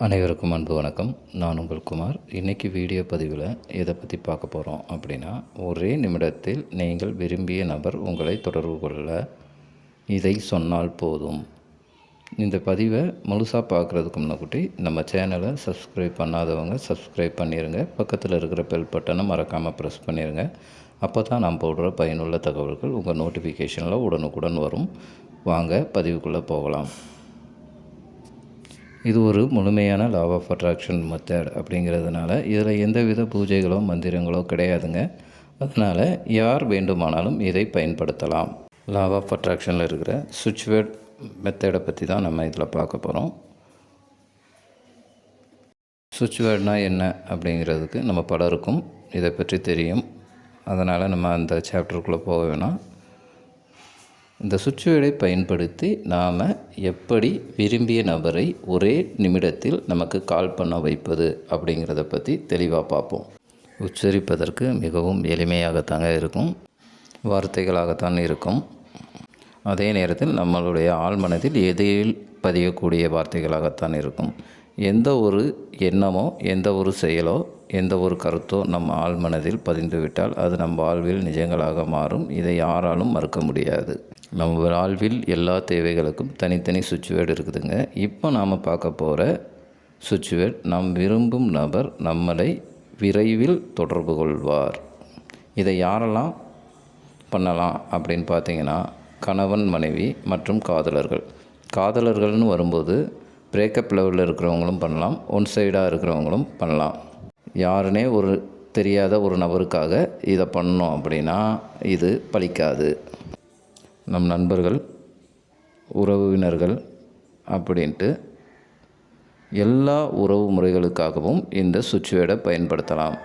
அனைவருக்கும் அன்பு வணக்கம். நான் உங்கள் குமார். இன்றைக்கி வீடியோ பதிவில் எதை பற்றி பார்க்க போகிறோம் அப்படின்னா, ஒரே நிமிடத்தில் நீங்கள் விரும்பிய நபர் உங்களை தொடர்பு கொள்ள இதை சொன்னால் போதும். இந்த பதிவை முழுசாக பார்க்குறதுக்கு முன்னாடி நம்ம சேனலை சப்ஸ்கிரைப் பண்ணாதவங்க சப்ஸ்கிரைப் பண்ணிடுங்க. பக்கத்தில் இருக்கிற பெல் பட்டனை மறக்காமல் ப்ரெஸ் பண்ணிடுங்க. அப்போ தான் நான் போடுற பயனுள்ள தகவல்கள் உங்கள் நோட்டிஃபிகேஷனில் உடனுக்குடன் வரும். வாங்க பதிவுக்குள்ளே போகலாம். இது ஒரு முழுமையான லா ஆஃப் அட்ராக்ஷன் மெத்தட் அப்படிங்கிறதுனால இதில் எந்தவித பூஜைகளோ மந்திரங்களோ கிடையாதுங்க. அதனால் யார் வேண்டுமானாலும் இதை பயன்படுத்தலாம். லா ஆஃப் அட்ராக்ஷனில் இருக்கிற சுவிட்ச் வேர்ட் மெத்தடை பற்றி தான் நம்ம இதில் பார்க்க போகிறோம். சுவிட்ச் வேர்ட்னால் என்ன அப்படிங்கிறதுக்கு நம்ம பலருக்கும் இதை பற்றி தெரியும். அதனால் நம்ம அந்த சாப்டருக்குள்ளே போக வேணாம். இந்த சுவிட்ச் வேர்டை பயன்படுத்தி நாம் எப்படி விரும்பிய நபரை ஒரே நிமிடத்தில் நமக்கு கால் பண்ண வைப்பது அப்படிங்கிறத பற்றி தெளிவாக பார்ப்போம். உச்சரிப்பதற்கு மிகவும் எளிமையாகத்தாங்க இருக்கும், வார்த்தைகளாகத்தான் இருக்கும். அதே நேரத்தில் நம்மளுடைய ஆழ்மனதில் எதில் பதியக்கூடிய வார்த்தைகளாகத்தான் இருக்கும். எந்த ஒரு எண்ணமோ எந்த ஒரு செயலோ எந்த ஒரு கருத்தோ நம் ஆழ்மனதில் பதிந்துவிட்டால் அது நம் வாழ்வில் நிஜங்களாக மாறும். இதை யாராலும் மறுக்க முடியாது. நம்ம வாழ்வில் எல்லா தேவைகளுக்கும் தனித்தனி சுவிட்ச் வேர்டு இருக்குதுங்க. இப்போ நாம் பார்க்க போகிற சுவிட்ச் வேர்டு, நாம் விரும்பும் நபர் நம்மளை விரைவில் தொடர்பு கொள்வார். இதை யாரெல்லாம் பண்ணலாம் அப்படின்னு பார்த்தீங்கன்னா, கணவன் மனைவி மற்றும் காதலர்கள். காதலர்கள்னு வரும்போது பிரேக்கப் லெவலில் இருக்கிறவங்களும் பண்ணலாம், ஒன் சைடாக இருக்கிறவங்களும் பண்ணலாம். யாருனே ஒரு தெரியாத ஒரு நபருக்காக இதை பண்ணோம் அப்படின்னா இது பலிக்காது. நம் நண்பர்கள், உறவினர்கள் அப்படின்ட்டு எல்லா உறவு முறைகளுக்காகவும் இந்த சுவிட்ச் வேர்டை பயன்படுத்தலாம்.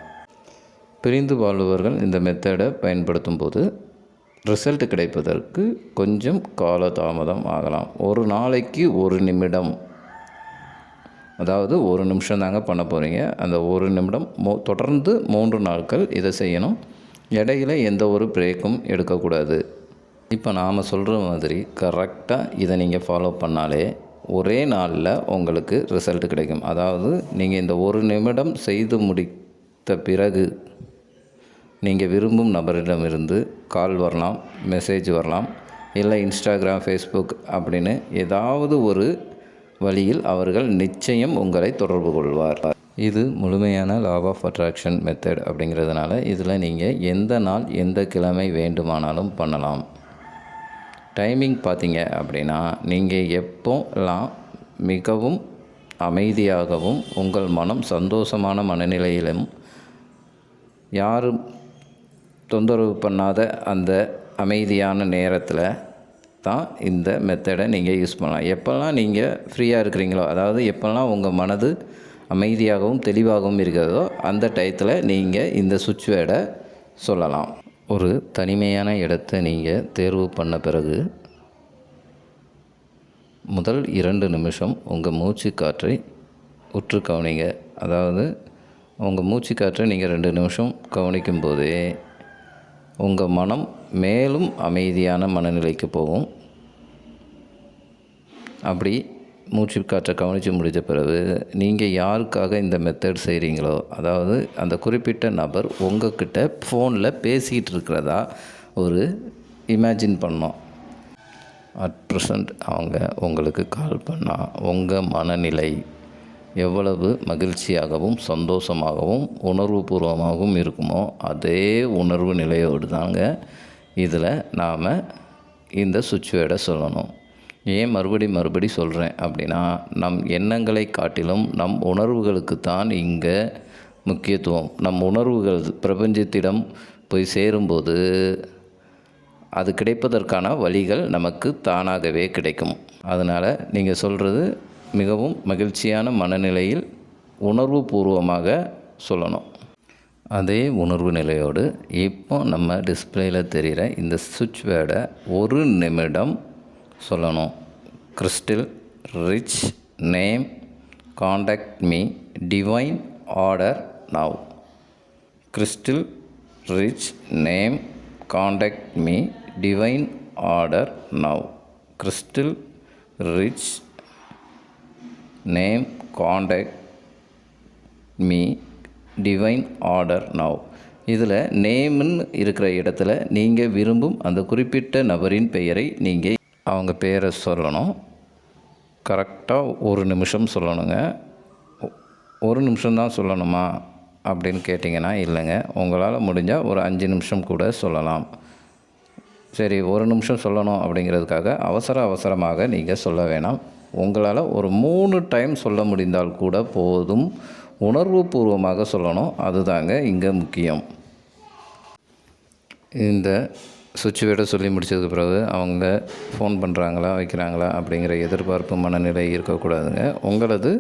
பிரிந்து வாழ்பவர்கள் இந்த மெத்தடை பயன்படுத்தும் போது ரிசல்ட் கிடைப்பதற்கு கொஞ்சம் காலதாமதம் ஆகலாம். ஒரு நாளைக்கு ஒரு நிமிடம், அதாவது ஒரு நிமிஷம் தாங்க பண்ண போகிறீங்க. அந்த ஒரு நிமிடம் தொடர்ந்து 3 நாட்கள் இதை செய்யணும். இடையில் எந்த ஒரு பிரேக்கும் எடுக்கக்கூடாது. இப்போ நாம் சொல்கிற மாதிரி கரெக்டாக இதை நீங்கள் ஃபாலோ பண்ணாலே ஒரே நாளில் உங்களுக்கு ரிசல்ட் கிடைக்கும். அதாவது நீங்கள் இந்த ஒரு நிமிடம் செய்து முடித்த பிறகு நீங்கள் விரும்பும் நபரிடமிருந்து கால் வரலாம், மெசேஜ் வரலாம், இல்லை இன்ஸ்டாகிராம், ஃபேஸ்புக் அப்படின்னு ஏதாவது ஒரு வழியில் அவர்கள் நிச்சயம் உங்களை தொடர்பு கொள்வார். இது முழுமையான லா ஆஃப் அட்ராக்ஷன் மெத்தட் அப்படிங்கிறதுனால இதில் நீங்கள் எந்த நாள் எந்த கிழமை வேண்டுமானாலும் பண்ணலாம். டைமிங் பார்த்தீங்க அப்படின்னா, நீங்கள் எப்போலாம் மிகவும் அமைதியாகவும் உங்கள் மனம் சந்தோஷமான மனநிலையிலும் யாரும் தொந்தரவு பண்ணாத அந்த அமைதியான நேரத்தில் தான் இந்த மெத்தடை நீங்கள் யூஸ் பண்ணலாம். எப்போல்லாம் நீங்கள் ஃப்ரீயாக இருக்கிறீங்களோ, அதாவது எப்போல்லாம் உங்கள் மனது அமைதியாகவும் தெளிவாகவும் இருக்கிறதோ அந்த டயத்தில் நீங்கள் இந்த சுவிட்ச் வேர்டை சொல்லலாம். ஒரு தனிமையான இடத்தை நீங்கள் தேர்வு பண்ண பிறகு முதல் 2 நிமிஷம் உங்கள் மூச்சு காற்றை உற்று கவனிங்க. அதாவது உங்கள் மூச்சு காற்றை நீங்கள் 2 நிமிஷம் கவனிக்கும் போதே உங்கள் மனம் மேலும் அமைதியான மனநிலைக்கு போகும். அப்படி மூச்சு காற்றை கவனித்து முடித்த பிறகு நீங்கள் யாருக்காக இந்த மெத்தட் செய்கிறீங்களோ, அதாவது அந்த குறிப்பிட்ட நபர் உங்கள்கிட்ட ஃபோனில் பேசிகிட்டு இருக்கிறதா ஒரு இமேஜின் பண்ணோம். அட் ப்ரெசண்ட் அவங்க உங்களுக்கு கால் பண்ணால் உங்கள் மனநிலை எவ்வளவு மகிழ்ச்சியாகவும் சந்தோஷமாகவும் உணர்வுபூர்வமாகவும் இருக்குமோ அதே உணர்வு நிலையோடு தாங்க இதில் நாம் இந்த சுவிட்ச் வேர்டை சொல்லணும். ஏன் மறுபடி சொல்கிறேன் அப்படின்னா, நம் எண்ணங்களை காட்டிலும் நம் உணர்வுகளுக்கு தான் இங்கே முக்கியத்துவம். நம் உணர்வுகள் பிரபஞ்சத்திடம் போய் சேரும்போது அது கிடைப்பதற்கான வழிகள் நமக்கு தானாகவே கிடைக்கும். அதனால் நீங்கள் சொல்கிறது மிகவும் மகிழ்ச்சியான மனநிலையில் உணர்வு பூர்வமாக சொல்லணும். அதே உணர்வு நிலையோடு இப்போ நம்ம டிஸ்பிளேயில் தெரிகிற இந்த சுவிட்ச் வேர்டை ஒரு நிமிடம் சொல்லணும். Crystal rich name contact me divine order now. Crystal rich name contact me divine order now. Crystal rich name contact me divine order now. இதில் நேம்னு இருக்கிற இடத்துல நீங்கள் விரும்பும் அந்த குறிப்பிட்ட நபரின் பெயரை நீங்கள் அவங்க பேரை சொல்லணும். கரெக்டாக 1 நிமிஷம் சொல்லணுங்க. 1 நிமிஷம்தான் சொல்லணுமா அப்படின்னு கேட்டிங்கன்னா இல்லைங்க, உங்களால் முடிஞ்சால் ஒரு 5 நிமிஷம் கூட சொல்லலாம். சரி, 1 நிமிஷம் சொல்லணும் அப்படிங்கிறதுக்காக அவசரமாக நீங்கள் சொல்ல வேணாம். உங்களால் ஒரு 3 டைம் சொல்ல முடிந்தால் கூட போதும். உணர்வுபூர்வமாக சொல்லணும், அதுதாங்க இங்கே முக்கியம். இந்த சுவிட்ச் வேர்டை சொல்லி முடித்ததுக்கு பிறகு அவங்க ஃபோன் பண்ணுறாங்களா வைக்கிறாங்களா அப்படிங்கிற எதிர்பார்ப்பு மனநிலை இருக்கக்கூடாதுங்க. உங்களது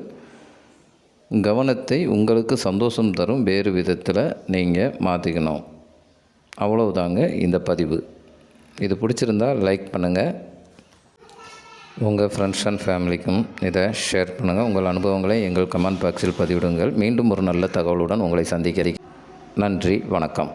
கவனத்தை உங்களுக்கு சந்தோஷம் தரும் வேறு விதத்தில் நீங்கள் மாற்றிக்கணும். அவ்வளவுதாங்க இந்த பதிவு. இது பிடிச்சிருந்தால் லைக் பண்ணுங்கள். உங்கள் ஃப்ரெண்ட்ஸ் அண்ட் ஃபேமிலிக்கும் இதை ஷேர் பண்ணுங்கள். உங்கள் அனுபவங்களை எங்கள் கமெண்ட் பாக்ஸில் பதிவிடுங்கள். மீண்டும் ஒரு நல்ல தகவலுடன் உங்களை சந்திக்கிறேன். நன்றி, வணக்கம்.